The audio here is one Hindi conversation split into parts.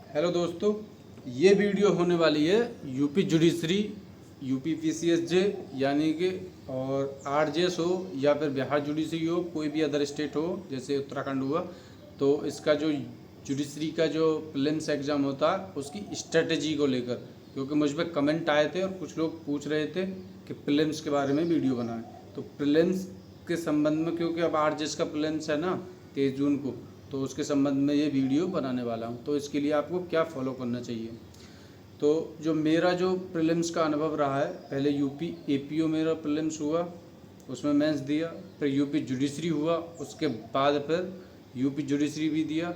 हेलो दोस्तों, ये वीडियो होने वाली है यूपी जुडिशरी, यूपी पीसीएसजे यानी कि और आरजेएस हो या फिर बिहार जुडिशरी हो, कोई भी अदर स्टेट हो जैसे उत्तराखंड हुआ, तो इसका जो जुडिशरी का जो प्रीलिम्स एग्ज़ाम होता है उसकी स्ट्रेटजी को लेकर, क्योंकि मुझ पर कमेंट आए थे और कुछ लोग पूछ रहे थे कि प्रीलिम्स के बारे में वीडियो बनाएं। तो प्रीलिम्स के संबंध में, क्योंकि अब आरजेएस का प्रीलिम्स है ना 23 जून को, तो उसके संबंध में ये वीडियो बनाने वाला हूँ। तो इसके लिए आपको क्या फॉलो करना चाहिए, तो जो मेरा जो प्रीलिम्स का अनुभव रहा है, पहले यूपी एपीओ मेरा प्रीलिम्स हुआ, उसमें मेंस दिया, फिर यूपी जुडिशरी हुआ, उसके बाद फिर यूपी जुडिशरी भी दिया,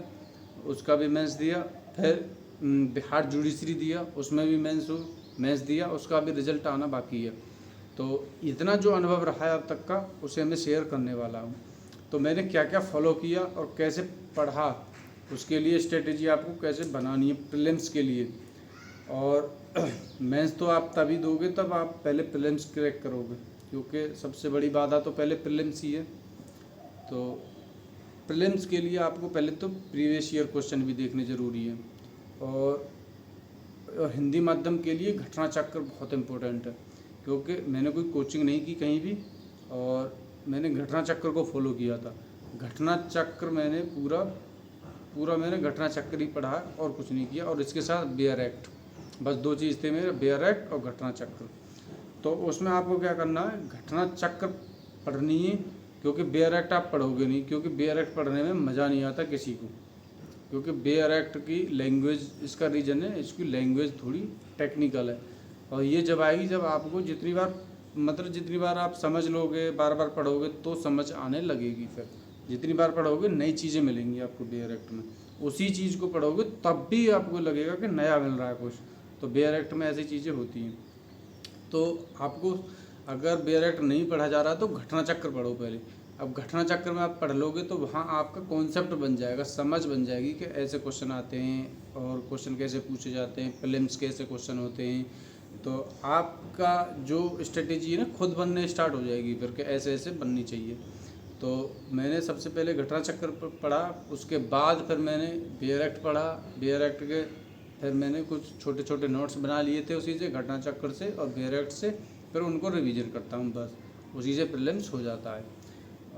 उसका भी मेंस दिया, फिर बिहार जुडिशरी दिया, उसमें भी मेंस दिया, उसका भी रिजल्ट आना बाकी है। तो इतना जो अनुभव रहा है अब तक का, उसे मैं शेयर करने वाला हूँ। तो मैंने क्या क्या फॉलो किया और कैसे पढ़ा, उसके लिए स्ट्रेटेजी आपको कैसे बनानी है प्रीलिम्स के लिए। और मेंस तो आप तभी दोगे तब आप पहले प्रीलिम्स क्रैक करोगे, क्योंकि सबसे बड़ी बाधा तो पहले प्रीलिम्स ही है। तो प्रीलिम्स के लिए आपको पहले तो प्रीवियस ईयर क्वेश्चन भी देखने ज़रूरी है, और हिंदी माध्यम के लिए घटना चक्र बहुत इम्पोर्टेंट है, क्योंकि मैंने कोई कोचिंग नहीं की कहीं भी, और मैंने घटना चक्र को फॉलो किया था। घटना चक्र मैंने पूरा मैंने घटना चक्र ही पढ़ा और कुछ नहीं किया, और इसके साथ बेयर एक्ट, बस दो चीज़ थे मेरे, बेयर एक्ट और घटना चक्र। तो उसमें आपको क्या करना है, घटना चक्र पढ़नी है, क्योंकि बेयर एक्ट आप पढ़ोगे नहीं, क्योंकि बेयर एक्ट पढ़ने में मज़ा नहीं आता किसी को, क्योंकि बेयर एक्ट की लैंग्वेज, इसका रीज़न है इसकी लैंग्वेज थोड़ी टेक्निकल है। और ये जब आएगी, जब आपको जितनी बार आप समझ लोगे, बार बार पढ़ोगे तो समझ आने लगेगी। फिर जितनी बार पढ़ोगे नई चीज़ें मिलेंगी आपको बेयर एक्ट में, उसी चीज़ को पढ़ोगे तब भी आपको लगेगा कि नया मिल रहा है कुछ। तो बेयर एक्ट में ऐसी चीज़ें होती हैं। तो आपको अगर बेयर एक्ट नहीं पढ़ा जा रहा तो घटना चक्र पढ़ो पहले। अब घटना चक्र में आप पढ़ लोगे तो वहाँ आपका कॉन्सेप्ट बन जाएगा, समझ बन जाएगी कि ऐसे क्वेश्चन आते हैं और क्वेश्चन कैसे पूछे जाते हैं, प्रीलिम्स कैसे क्वेश्चन होते हैं। तो आपका जो स्ट्रेटेजी है ना खुद बनने स्टार्ट हो जाएगी फिर, कि ऐसे ऐसे बननी चाहिए। तो मैंने सबसे पहले घटना चक्र पढ़ा, उसके बाद फिर मैंने बेयर एक्ट पढ़ा। बेयर एक्ट के फिर मैंने कुछ छोटे छोटे नोट्स बना लिए थे उसी से, घटना चक्र से और बेयर एक्ट से, फिर उनको रिवीजन करता हूँ, बस उसी से प्रीलिम्स हो जाता है।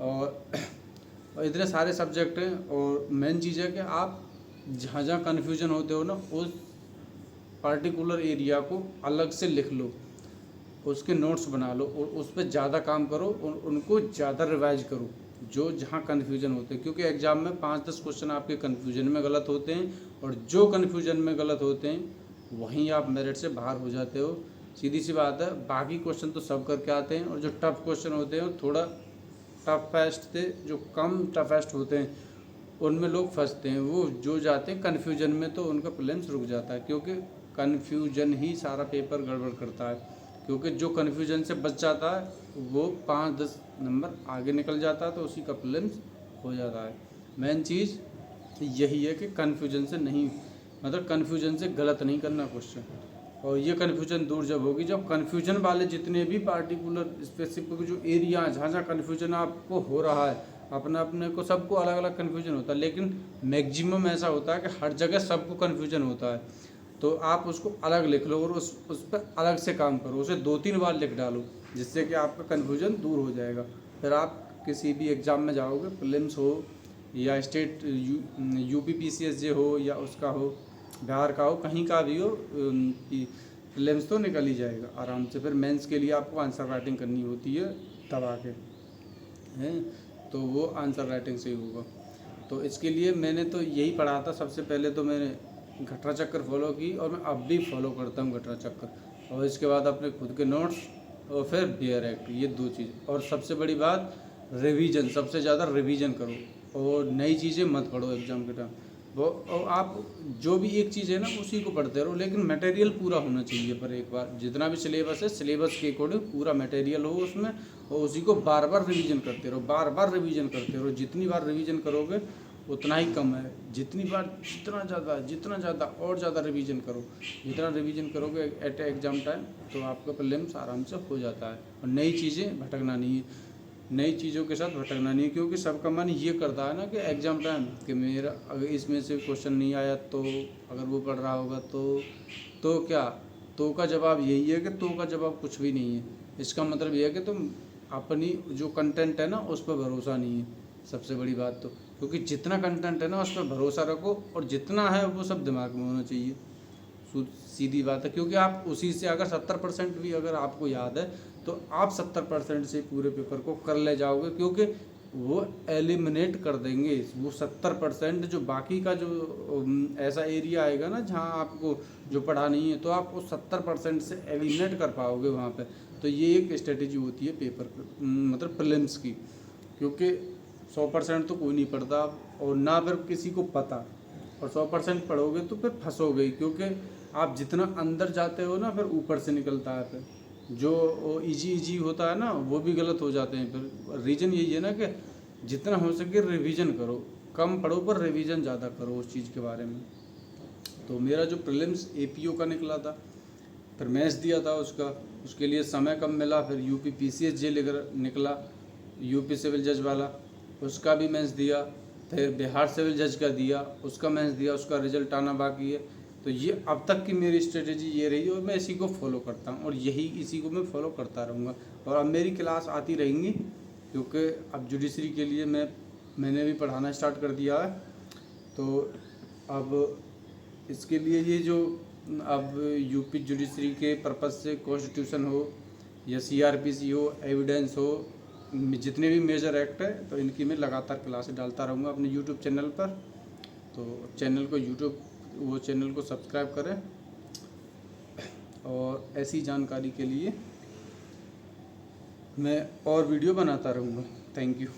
और इतने सारे सब्जेक्ट हैं, और मेन चीज़ है कि आप जहाँ जहाँ कन्फ्यूजन होते हो ना, उस पार्टिकुलर एरिया को अलग से लिख लो, उसके नोट्स बना लो और उस पर ज़्यादा काम करो, उनको ज़्यादा रिवाइज करो जो जहाँ कन्फ्यूजन होते हैं, क्योंकि एग्ज़ाम में 5-10 क्वेश्चन आपके कन्फ्यूजन में गलत होते हैं, और जो कन्फ्यूजन में गलत होते हैं वहीं आप मेरिट से बाहर हो जाते हो। सीधी सी बात है, बाकी क्वेश्चन तो सब करके आते हैं, और जो टफ क्वेश्चन होते हैं थोड़ा टफेस्ट थे, जो कम टफेस्ट होते हैं उनमें लोग फंसते हैं, वो जो जाते हैं कन्फ्यूजन में तो उनका प्रीलिम्स रुक जाता है, क्योंकि कन्फ्यूजन ही सारा पेपर गड़बड़ करता है। क्योंकि जो कन्फ्यूजन से बच जाता है वो 5-10 नंबर आगे निकल जाता है, तो उसी का प्रीलिम्स हो जाता है। मेन चीज़ यही है कि कन्फ्यूजन से नहीं, मतलब कन्फ्यूजन से गलत नहीं करना क्वेश्चन। और ये कन्फ्यूजन दूर जब होगी, जब कन्फ्यूजन वाले जितने भी पार्टिकुलर स्पेसिफिक जो एरिया जहाँ जहाँ कन्फ्यूजन आपको हो रहा है, अपने अपने को सबको अलग अलग कन्फ्यूजन होता है, लेकिन मैक्सिमम ऐसा होता है कि हर जगह सबको कन्फ्यूजन होता है। तो आप उसको अलग लिख लो और उस पर अलग से काम करो, उसे 2-3 बार लिख डालो, जिससे कि आपका कन्फ्यूजन दूर हो जाएगा। फिर आप किसी भी एग्ज़ाम में जाओगे, प्रीलिम्स हो या स्टेट यूपी पीसीएसजे हो या उसका हो, बिहार का हो, कहीं का भी हो, प्रीलिम्स तो निकल ही जाएगा आराम से। फिर मेंस के लिए आपको आंसर राइटिंग करनी होती है दबा के, हैं, तो वो आंसर राइटिंग से ही होगा। तो इसके लिए मैंने तो यही पढ़ा था। सबसे पहले तो मैंने घटना चक्र फॉलो की, और मैं अब भी फॉलो करता हूँ घटना चक्र, और इसके बाद अपने खुद के नोट्स, और फिर बेयर एक्ट, ये 2 चीज़। और सबसे बड़ी बात रिवीजन, सबसे ज़्यादा रिवीजन करो, और नई चीज़ें मत पढ़ो एग्ज़ाम के टाइम। वो और आप जो भी एक चीज़ है ना उसी को पढ़ते रहो, लेकिन मटेरियल पूरा होना चाहिए। पर एक बार जितना भी सिलेबस है, सिलेबस के अकॉर्डिंग पूरा मटेरियल हो उसमें, और उसी को बार बार रिवीजन करते रहो, बार बार रिवीजन करते रहो। जितनी बार रिवीजन करोगे उतना ही कम है, जितना ज़्यादा और ज़्यादा रिवीजन करो। जितना रिवीजन करोगे एट एग्ज़ाम टाइम, तो आपका प्रीलिम्स आराम से हो जाता है। और नई चीज़ें भटकना नहीं है। नई चीज़ों के साथ भटकना नहीं है, क्योंकि सबका मन ये करता है ना कि एग्ज़ाम टाइम कि मेरा अगर इसमें से क्वेश्चन नहीं आया तो, अगर वो पढ़ रहा होगा तो क्या, तो का जवाब यही है कि तो का जवाब कुछ भी नहीं है। इसका मतलब ये है कि तुम अपनी जो कंटेंट है ना उस पर भरोसा नहीं है, सबसे बड़ी बात तो। क्योंकि जितना कंटेंट है ना उस पर भरोसा रखो, और जितना है वो सब दिमाग में होना चाहिए, सीधी बात है। क्योंकि आप उसी से अगर 70% भी अगर आपको याद है तो आप 70% से पूरे पेपर को कर ले जाओगे, क्योंकि वो एलिमिनेट कर देंगे वो 70%। जो बाकी का जो ऐसा एरिया आएगा ना जहाँ आपको जो पढ़ा नहीं है, तो आप उस 70% से एलिमिनेट कर पाओगे वहाँ पे। तो ये एक स्ट्रेटेजी होती है पेपर मतलब प्रीलिम्स की, क्योंकि 100% तो कोई नहीं पढ़ता, और ना फिर किसी को पता, और 100% पढ़ोगे तो फिर फंसोगे, क्योंकि आप जितना अंदर जाते हो ना फिर ऊपर से निकलता है, फिर जो इजी होता है ना वो भी गलत हो जाते हैं। फिर रीज़न यही है ना कि जितना हो सके रिवीजन करो, कम पढ़ो पर रिवीजन ज़्यादा करो उस चीज़ के बारे में। तो मेरा जो प्रीलिम्स एपीओ का निकला था, फिर मैथ्स दिया था उसके लिए समय कम मिला, फिर यूपी पीसीएस जे लेकर निकला, यूपी सिविल जज वाला, उसका भी मैथ्स दिया, फिर बिहार सिविल जज का दिया, उसका मैथ्स दिया, उसका रिजल्ट आना बाकी है। तो ये अब तक की मेरी स्ट्रेटेजी ये रही, और मैं इसी को फॉलो करता हूँ, और इसी को मैं फॉलो करता रहूँगा। और अब मेरी क्लास आती रहेंगी, क्योंकि अब जुडिशरी के लिए मैंने भी पढ़ाना स्टार्ट कर दिया है। तो अब इसके लिए ये जो अब यूपी जुडिशरी के पर्पज़ से कॉन्स्टिट्यूशन हो या सीआरपीसी हो, एविडेंस हो, जितने भी मेजर एक्ट है, तो इनकी मैं लगातार क्लासेस डालता रहूँगा अपने यूट्यूब चैनल पर। तो चैनल को सब्सक्राइब करें, और ऐसी जानकारी के लिए मैं और वीडियो बनाता रहूँगा। Thank you.